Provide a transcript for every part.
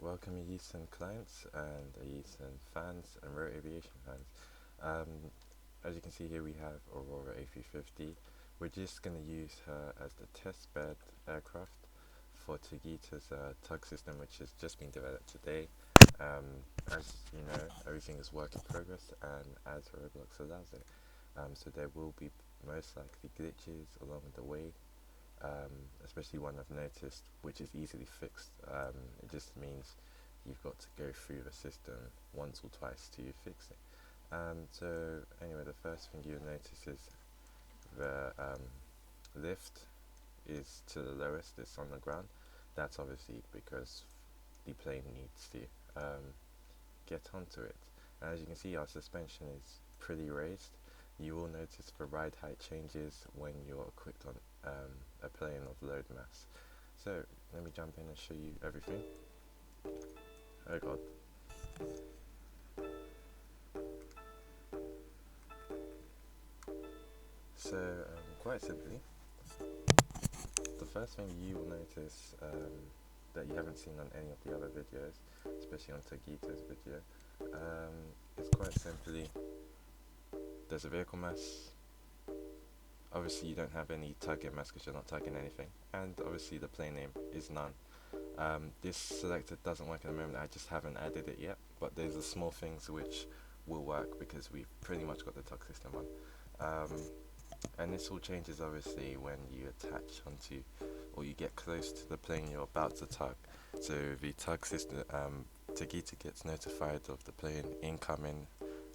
welcome Aeson clients and Aeson fans and road aviation fans. As you can see here, we have Aurora A350. We're just going to use her as the test bed aircraft for Tuggita's tug system, which has just been developed today. As you know, everything is work in progress, and as Roblox allows it. So there will be most likely glitches along the way, especially one I've noticed, which is easily fixed. It just means you've got to go through the system once or twice to fix it. So anyway, the first thing you'll notice is the lift is to the lowest, it's on the ground. That's obviously because the plane needs to get onto it. And as you can see, our suspension is pretty raised. You will notice the ride height changes when you're equipped on a plane of load mass. So let me jump in and show you everything. Oh god. So quite simply, the first thing you will notice that you haven't seen on any of the other videos, especially on Tuggita's video, is quite simply there's a vehicle mass. Obviously you don't have any tugging mass because you're not tugging anything, and obviously the plane name is none. This selector doesn't work at the moment, I just haven't added it yet, but there's the small things which will work because we've pretty much got the tug system on. And this all changes obviously when you attach onto or you get close to the plane you're about to tug. So the tug system, Tuggita gets notified of the plane incoming,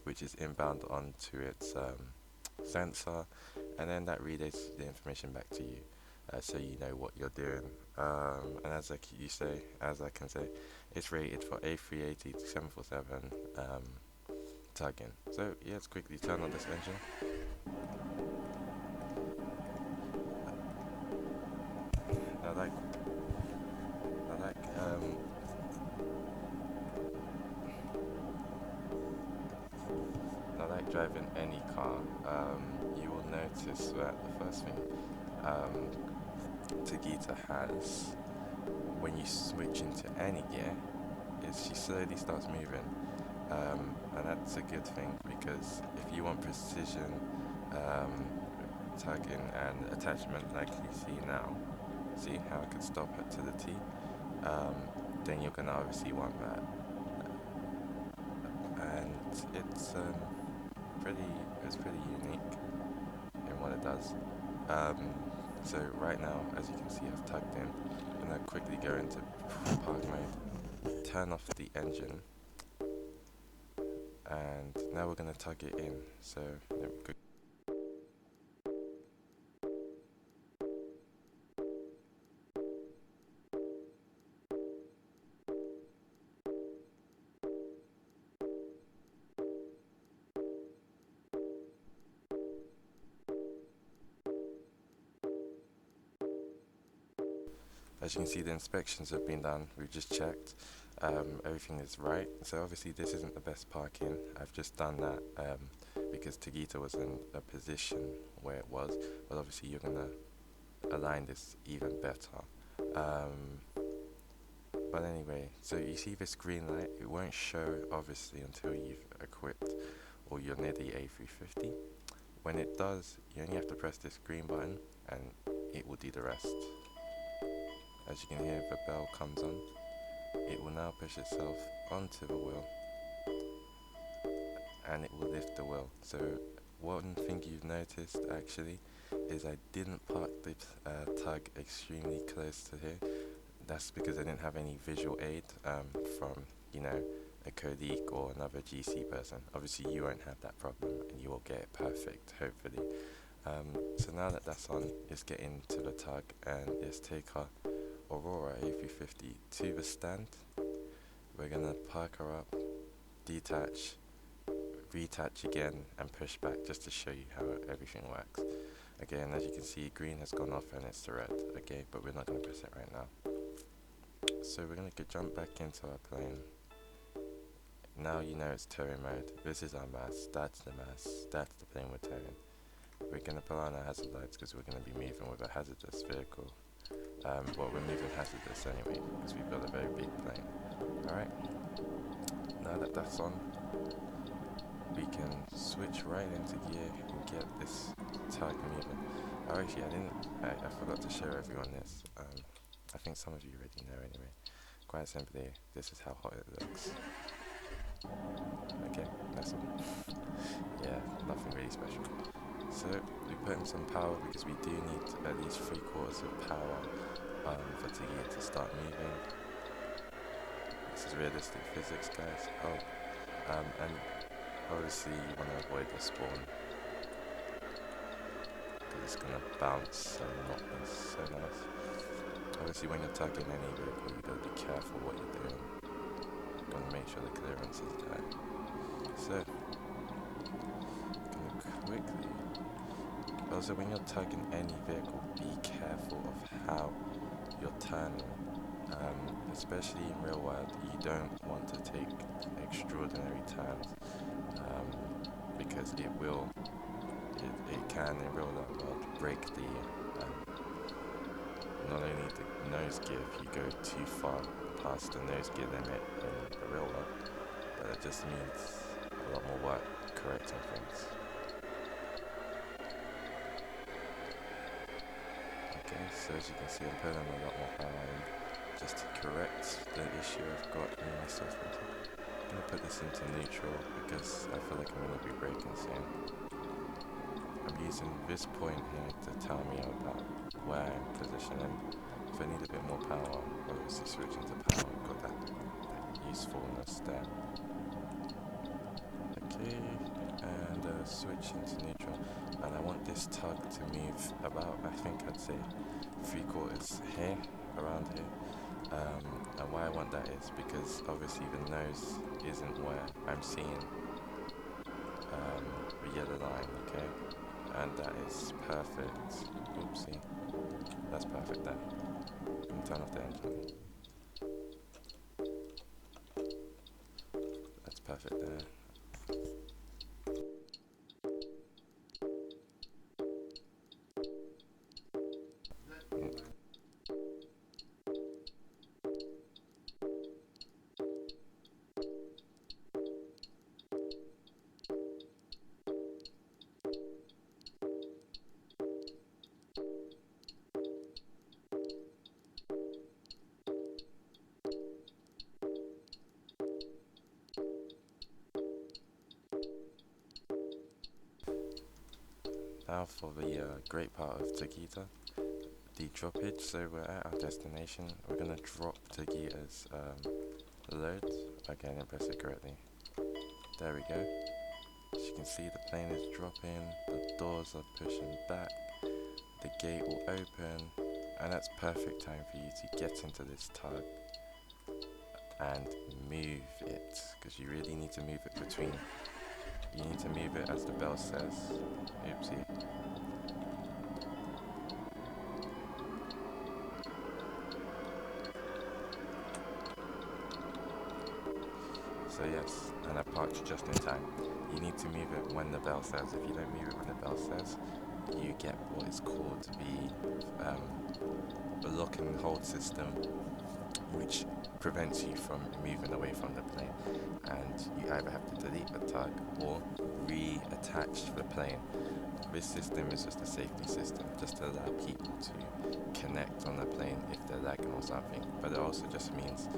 which is inbound onto its sensor, and then that relays the information back to you, so you know what you're doing. And as I can say, it's rated for A380 to 747 tugging. So yeah, let's quickly turn on this engine. I like driving any car. You will notice that the first thing Tuggita has when you switch into any gear is she slowly starts moving, and that's a good thing because if you want precision tugging and attachment like you see now, see how I can stop it to the T, then you're gonna obviously want that, and it's pretty unique in what it does. So right now, as you can see, I've tugged in. I'm gonna quickly go into park mode, turn off the engine, and now we're gonna tug it in. So as you can see, the inspections have been done. We've just checked. Everything is right. So obviously this isn't the best parking. I've just done that because Tuggita was in a position where it was, but obviously you're gonna align this even better. But anyway, so you see this green light, it won't show obviously until you've equipped or you're near the A350. When it does, you only have to press this green button and it will do the rest. As you can hear, the bell comes on. It will now push itself onto the wheel and it will lift the wheel. So one thing you've noticed actually is I didn't park the tug extremely close to here. That's because I didn't have any visual aid from, a colleague or another GC person. Obviously you won't have that problem and you will get it perfect, hopefully. So now that that's on, let's get into the tug and let's take our Aurora A350 to the stand. We're gonna park her up, detach, retach again and push back just to show you how everything works. Again, as you can see, green has gone off and it's the red, okay, but we're not gonna press it right now. So we're gonna jump back into our plane. Now you know it's towing mode. This is our mass, that's the plane we're towing. We're gonna put on our hazard lights because we're gonna be moving with a hazardous vehicle. Well, we're moving hazardous anyway because we've got a very big plane. Alright, now that that's on, we can switch right into gear and get this tug moving. Oh, actually, I forgot to show everyone this. I think some of you already know anyway. Quite simply, this is how hot it looks. Okay, that's all. Yeah, nothing really special. So, we put in some power because we do need at least 3/4 of power for Tuggita to start moving. This is realistic physics, guys. Oh, and obviously you want to avoid the spawn, because it's going to bounce and not be so nice. Obviously when you're tugging any vehicle, you've got to be careful what you're doing. You've got to make sure the clearance is there. So, going to quickly... Also, when you're tugging any vehicle, be careful of how you're turning. Especially in real world, you don't want to take extraordinary turns, because it can in real world break the not only the nose gear if you go too far past the nose gear limit in the real world, but it just means a lot more work correcting things. Okay, so as you can see, I'm putting a lot more power in just to correct the issue I've got in my system. I'm going to put this into neutral because I feel like I'm going to be braking soon. I'm using this point here to tell me about where I'm positioning. If I need a bit more power, obviously switch into power. I've got that usefulness there. Okay, and switch into neutral. And I want this tug to move about, I think I'd say 3/4 here, around here. And why I want that is because obviously the nose isn't where I'm seeing the yellow line, okay? And that is perfect. Oopsie. That's perfect there. And turn off the engine. That's perfect there. Now for the great part of Tuggita, the droppage. So we're at our destination. We're going to drop Tuggita's load. Okay, I didn't press it correctly. There we go. As you can see, the plane is dropping, the doors are pushing back, the gate will open, and that's perfect time for you to get into this tug and move it, because you really need to move it between. You need to move it as the bell says. Oopsie. So yes, and I parked just in time. You need to move it when the bell says. If you don't move it when the bell says, you get what is called the lock and hold system, which prevents you from moving away from the plane. And you either have to delete the tug or reattach the plane. This system is just a safety system, just to allow people to connect on the plane if they're lagging or something. But it also just means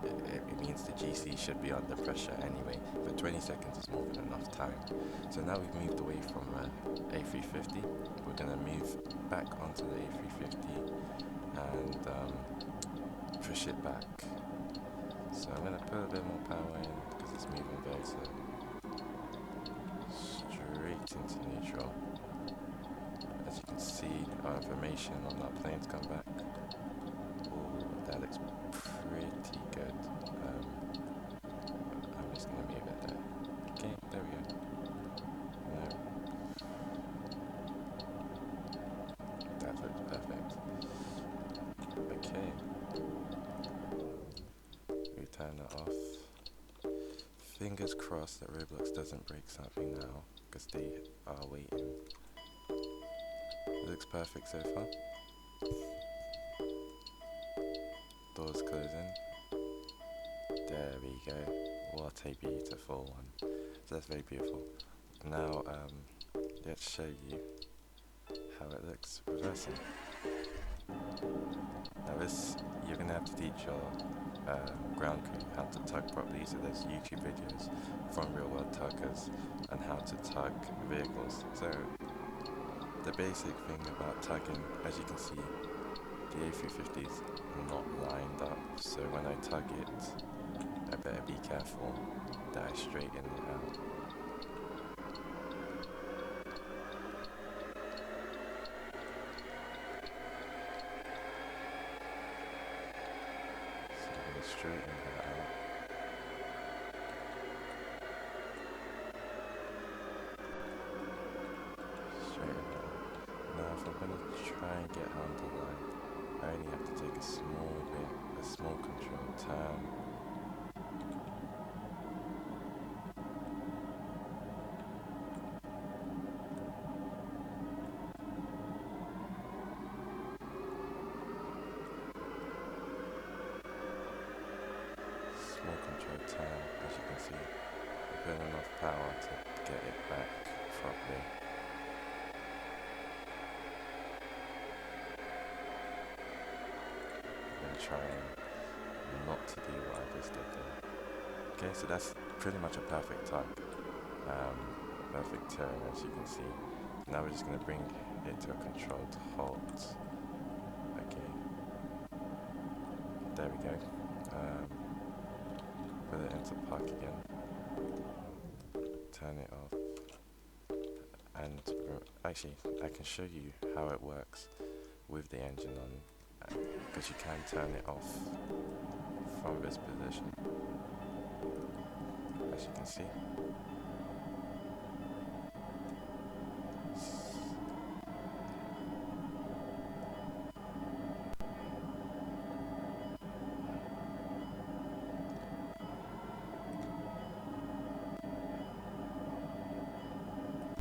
it means the GC should be under pressure anyway, but 20 seconds is more than enough time. So now we've moved away from A350, we're going to move back onto the A350 and push it back. So I'm going to put a bit more power in because it's moving very slowly. Straight into neutral. As you can see, our information on our plane's come back. Oh, that looks pretty good. I'm just gonna move it there. Okay, there we go. No. That looks perfect. Okay. We turn that off. Fingers crossed that Roblox doesn't break something now, because they are waiting. It looks perfect so far. Doors closing. There we go. What a beautiful one. So that's very beautiful. Now, let's show you how it looks reversing. Now this, you're going to have to teach your ground crew how to tug properly, so there's YouTube videos from real world tuggers on how to tug vehicles. So the basic thing about tugging, as you can see, the A350 is not lined up, so when I tug it, I better be careful that I straighten it out. So I'm going to straighten that out. Straighten that out. Now if I'm going to try and get on the line, I only have to take a small control turn. Small control turn, as you can see, I put enough power to get it back properly. And trying not to do what I just did there. Okay, so that's pretty much a perfect tug, perfect turn, as you can see. Now we're just going to bring it to a controlled halt. Okay, there we go. Put it into park again, turn it off, and actually I can show you how it works with the engine on, because you can turn it off from this position, as you can see.